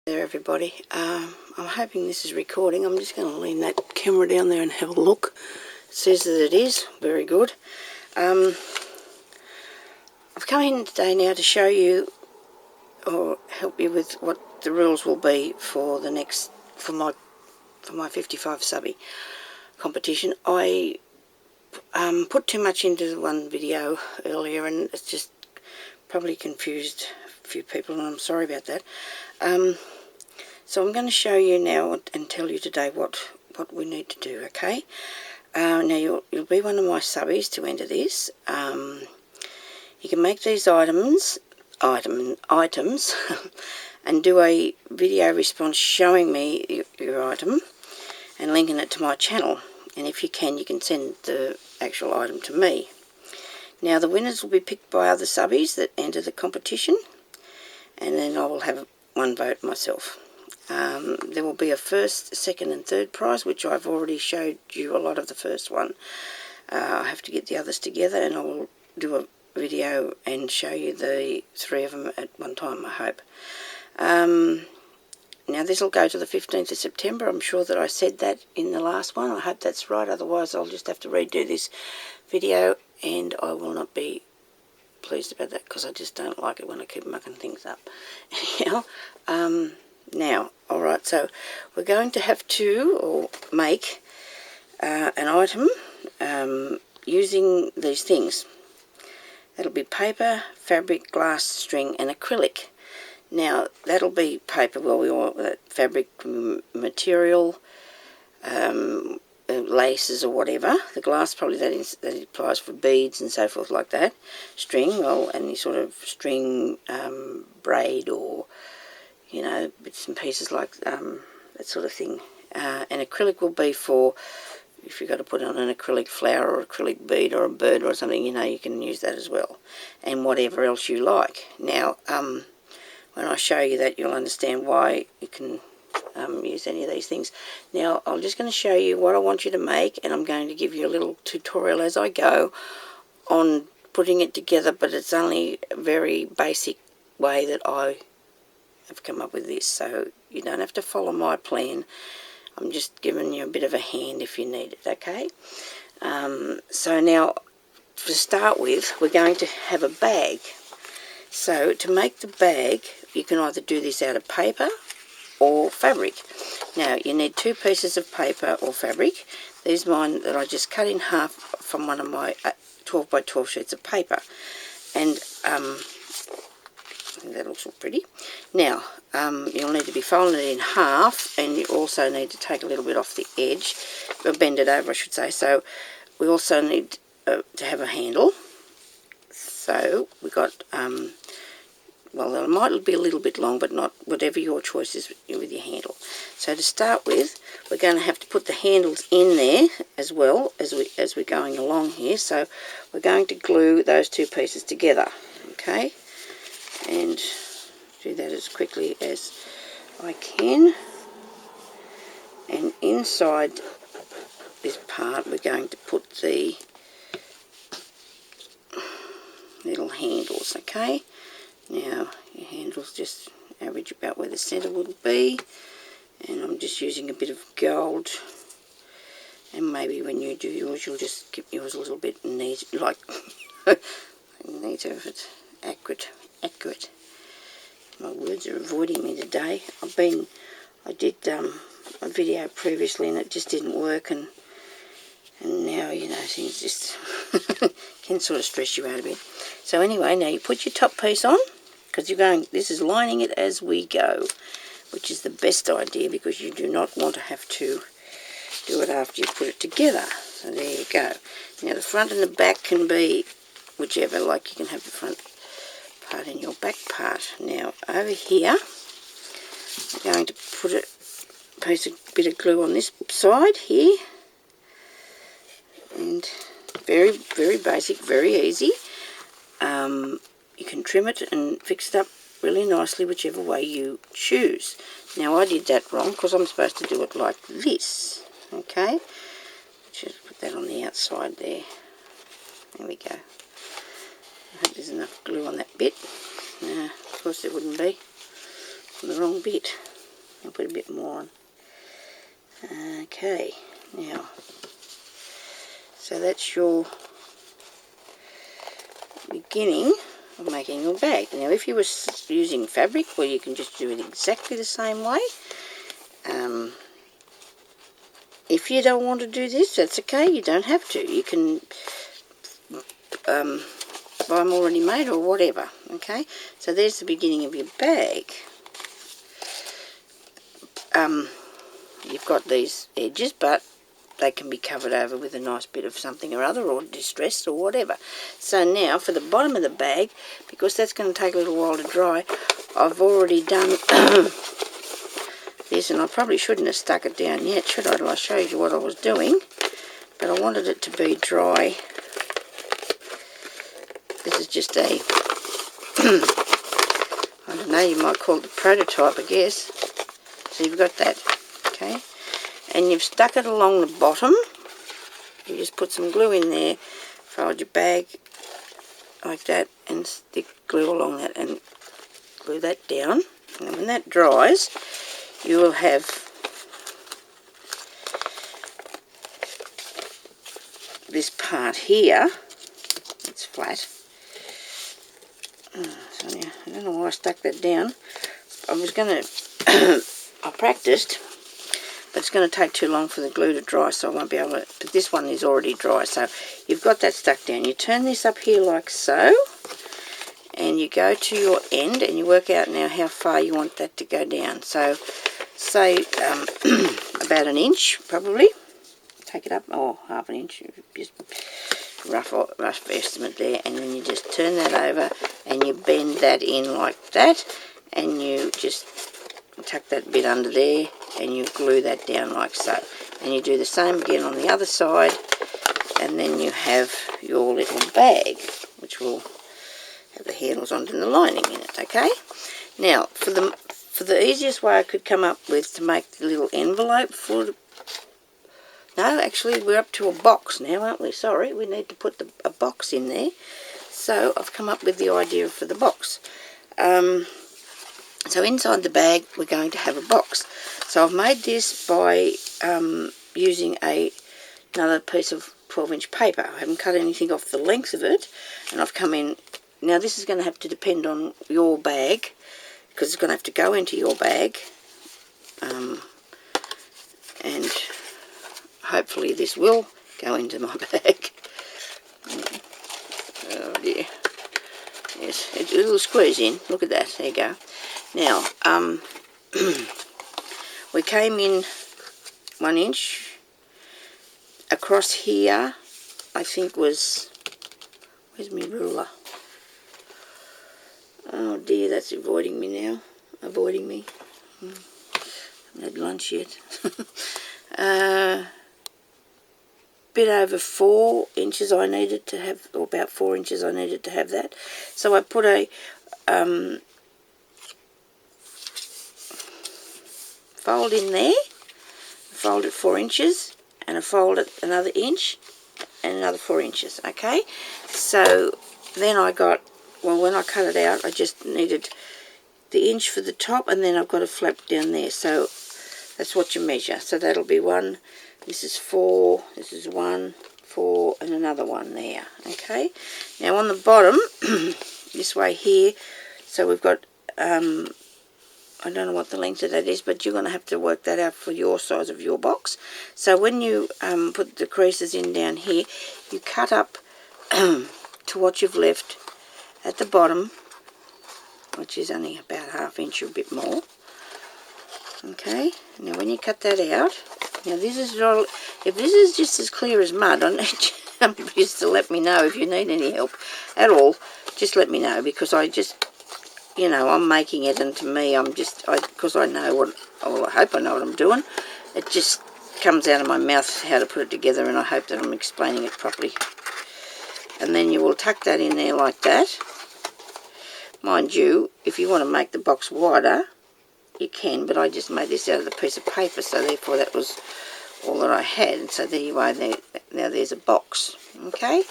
There everybody, I'm hoping this is recording. I'm just going to lean that camera down there and have a look. It says that it is. Very good. I've come in today now to show you or help you with what the rules will be for the next for my 55 subby competition. I put too much into the one video earlier and it's just probably confused a few people, and I'm sorry about that. So I'm going to show you now and tell you today what we need to do, okay? Now you'll be one of my subbies to enter this. You can make these items and do a video response showing me your item and linking it to my channel. And if you can send the actual item to me. Now the winners will be picked by other subbies that enter the competition, and then I will have one vote myself. There will be a first, second and third prize, which I've already showed you a lot of the first one. I have to get the others together and I will do a video and show you the three of them at one time, I hope. Now this will go to the 15th of September. I'm sure that I said that in the last one. I hope that's right, otherwise I'll just have to redo this video and I will not be pleased about that because I just don't like it when I keep mucking things up. Anyhow, now, alright, so we're going to have to make an item using these things. That'll be paper, fabric, glass, string and acrylic. Now, that'll be paper, well, we want that fabric material, laces or whatever. The glass, probably that applies for beads and so forth like that. String, well, any sort of string, braid or, you know, bits and pieces like that sort of thing. And acrylic will be for, if you've got to put on an acrylic flower or acrylic bead or a bird or something, you know, you can use that as well. And whatever else you like. Now, when I show you that, you'll understand why you can use any of these things. Now, I'm just going to show you what I want you to make, and I'm going to give you a little tutorial as I go on putting it together, but it's only a very basic way that I have come up with this, so you don't have to follow my plan. I'm just giving you a bit of a hand if you need it, okay? So now, to start with, we're going to have a bag. So to make the bag, you can either do this out of paper or fabric. Now, you need 2 pieces of paper or fabric. These mine that I just cut in half from one of my 12 by 12 sheets of paper. And I think that looks all pretty. Now, you'll need to be folding it in half, and you also need to take a little bit off the edge, or bend it over I should say. So we also need to have a handle. So we got, well, it might be a little bit long, but not whatever your choice is with your handle. So to start with, we're going to have to put the handles in there as well as we're going along here. So we're going to glue those 2 pieces together, okay? And do that as quickly as I can. And inside this part, we're going to put the little handles, okay? Now, your handles just average about where the centre would be, and I'm just using a bit of gold, and maybe when you do yours, you'll just keep yours a little bit neat, like, neater if it's accurate. My words are avoiding me today. I did a video previously and it just didn't work, and now, you know, things just can sort of stress you out a bit. So anyway, now you put your top piece on, because this is lining it as we go, which is the best idea because you do not want to have to do it after you put it together. So there you go. Now the front and the back can be whichever, like you can have the front part and your back part. Now over here, I'm going to put a bit of glue on this side here. And very, very basic, very easy. You can trim it and fix it up really nicely whichever way you choose. Now I did that wrong because I'm supposed to do it like this, okay? Just put that on the outside there. There we go. I hope there's enough glue on that bit. Of course there wouldn't be. On the wrong bit. I'll put a bit more on. Okay, now, so that's your beginning of making your bag. Now, if you were using fabric, well, you can just do it exactly the same way. If you don't want to do this, that's okay. You don't have to. You can buy them already made or whatever. Okay, so there's the beginning of your bag. You've got these edges, but they can be covered over with a nice bit of something or other, or distressed or whatever. So now for the bottom of the bag, because that's going to take a little while to dry, I've already done this, and I probably shouldn't have stuck it down yet, should I? I showed you what I was doing, but I wanted it to be dry. This is just a I don't know, you might call it a prototype, I guess. So you've got that, okay, and you've stuck it along the bottom. You just put some glue in there, fold your bag like that, and stick glue along that and glue that down. And when that dries, you will have this part here. It's flat. Sonia, I don't know why I stuck that down. I was going to I practiced, but it's going to take too long for the glue to dry, so I won't be able to. But this one is already dry, so you've got that stuck down. You turn this up here like so, and you go to your end, and you work out now how far you want that to go down. So say about an inch probably. Take it up, or half an inch, just rough estimate there, and then you just turn that over and you bend that in like that, and you just tuck that bit under there and you glue that down like so, and you do the same again on the other side, and then you have your little bag, which will have the handles on and the lining in it. Okay, now for the easiest way I could come up with to make the little envelope for the, no, actually we're up to a box now, aren't we? Sorry, we need to put a box in there. So I've come up with the idea for the box. So inside the bag we're going to have a box. So I've made this by using another piece of 12-inch paper. I haven't cut anything off the length of it, and I've come in. Now this is going to have to depend on your bag, because it's going to have to go into your bag, and hopefully this will go into my bag. Oh dear. Yes, it's a little squeeze in. Look at that. There you go. Now, we came in 1 inch. Across here, I think was, where's my ruler? Oh dear, that's avoiding me now. Avoiding me. Haven't had lunch yet. Bit over 4 inches I needed to have, or about 4 inches I needed to have that. So I put a fold in there, fold it 4 inches, and I fold it another inch, and another 4 inches. Okay, so then I got, well, when I cut it out, I just needed the inch for the top, and then I've got a flap down there. So that's what you measure. So that'll be 1. This is 4, this is 1, 4, and another 1 there. Okay, now on the bottom, this way here, so we've got, I don't know what the length of that is, but you're going to have to work that out for your size of your box. So when you put the creases in down here, you cut up to what you've left at the bottom, which is only about ½ inch or a bit more. Okay, now when you cut that out, now this is all, if this is just as clear as mud, I need somebody just to let me know. If you need any help at all, just let me know, because I just, you know, I'm making it, and to me, I'm just, because I know what, well, I hope I know what I'm doing. It just comes out of my mouth how to put it together, and I hope that I'm explaining it properly. And then you will tuck that in there like that. Mind you, if you want to make the box wider, you can, but I just made this out of the piece of paper, so therefore that was all that I had. So there you are, there. Now there's a box. Okay,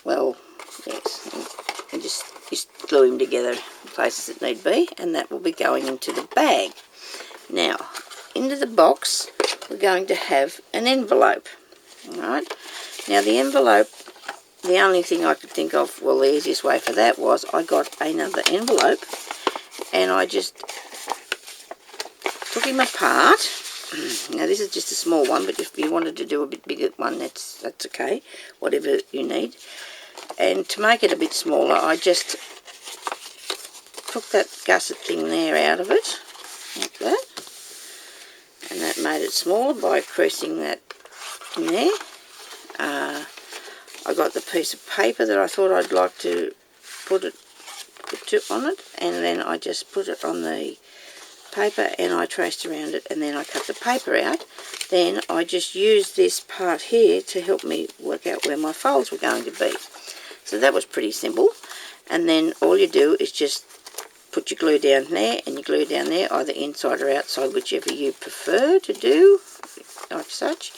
well, yes, and just glue them together in places that need be, and that will be going into the bag. of the box we're going to have an envelope. Alright, now the envelope, the only thing I could think of, well, the easiest way for that was I got another envelope and I just took him apart. Now this is just a small one, but if you wanted to do a bit bigger one, that's okay, whatever you need. And to make it a bit smaller, I just took that gusset thing there out of it, like that. And that made it smaller by creasing that in there. I got the piece of paper that I thought I'd like to put on it, and then I just put it on the paper and I traced around it, and then I cut the paper out. Then I just used this part here to help me work out where my folds were going to be. So that was pretty simple. And then all you do is just put your glue down there and your glue down there, either inside or outside, whichever you prefer to do, like such.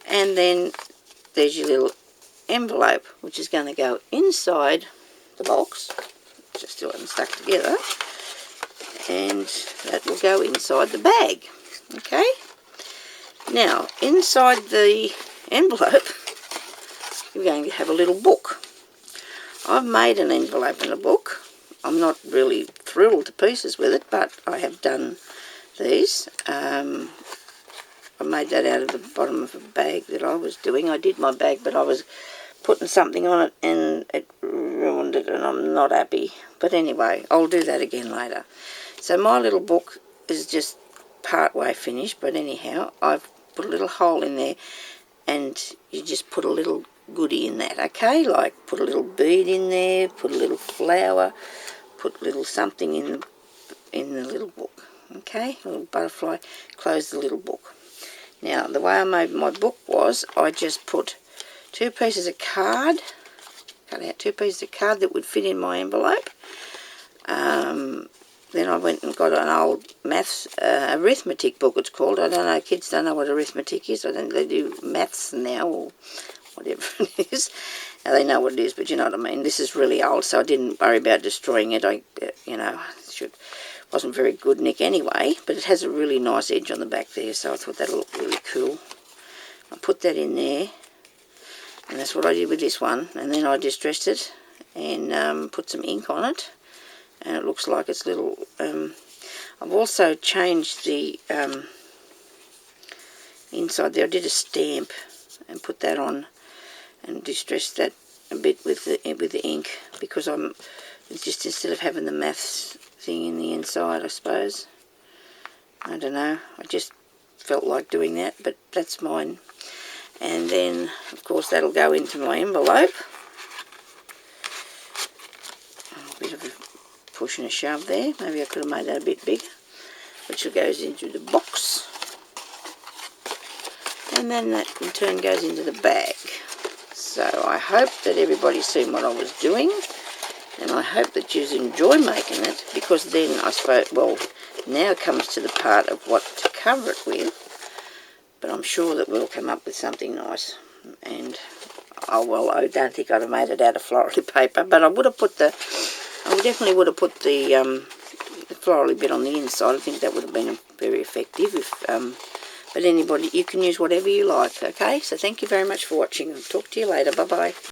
And then there's your little envelope, which is going to go inside the box. Just still haven't stuck together. And that will go inside the bag. Okay? Now, inside the envelope, you're going to have a little book. I've made an envelope and a book. I'm not really thrilled to pieces with it, but I have done these. I made that out of the bottom of a bag that I was doing. I did my bag, but I was putting something on it and it ruined it, and I'm not happy. But anyway, I'll do that again later. So my little book is just part way finished, but anyhow, I've put a little hole in there, and you just put a little goodie in that, okay? Like put a little bead in there, put a little flower, put a little something in the little book, okay? A little butterfly, close the little book. Now, the way I made my book was I just put two pieces of card, cut out two pieces of card that would fit in my envelope. Then I went and got an old maths, arithmetic book it's called. I don't know, kids don't know what arithmetic is. I don't think they do maths now or whatever it is. Now they know what it is, but you know what I mean. This is really old, so I didn't worry about destroying it. Wasn't very good nick anyway, but it has a really nice edge on the back there, so I thought that'll look really cool. I put that in there, and that's what I did with this one. And then I distressed it and put some ink on it, and it looks like it's little. I've also changed the inside there. I did a stamp and put that on and distressed that a bit with the ink, because it's just, instead of having the maths thing in the inside, I suppose. I don't know, I just felt like doing that, but that's mine. And then of course that'll go into my envelope. A bit of a push and a shove there, maybe I could have made that a bit bigger, which goes into the box, and then that in turn goes into the bag. So I hope that everybody's seen what I was doing, and I hope that you enjoy making it, because then I suppose, well, now comes to the part of what to cover it with, but I'm sure that we'll come up with something nice. And I don't think I'd have made it out of floral paper, but I definitely would have put the floral bit on the inside. I think that would have been very effective. But anybody, you can use whatever you like, okay? So thank you very much for watching. I'll talk to you later. Bye-bye.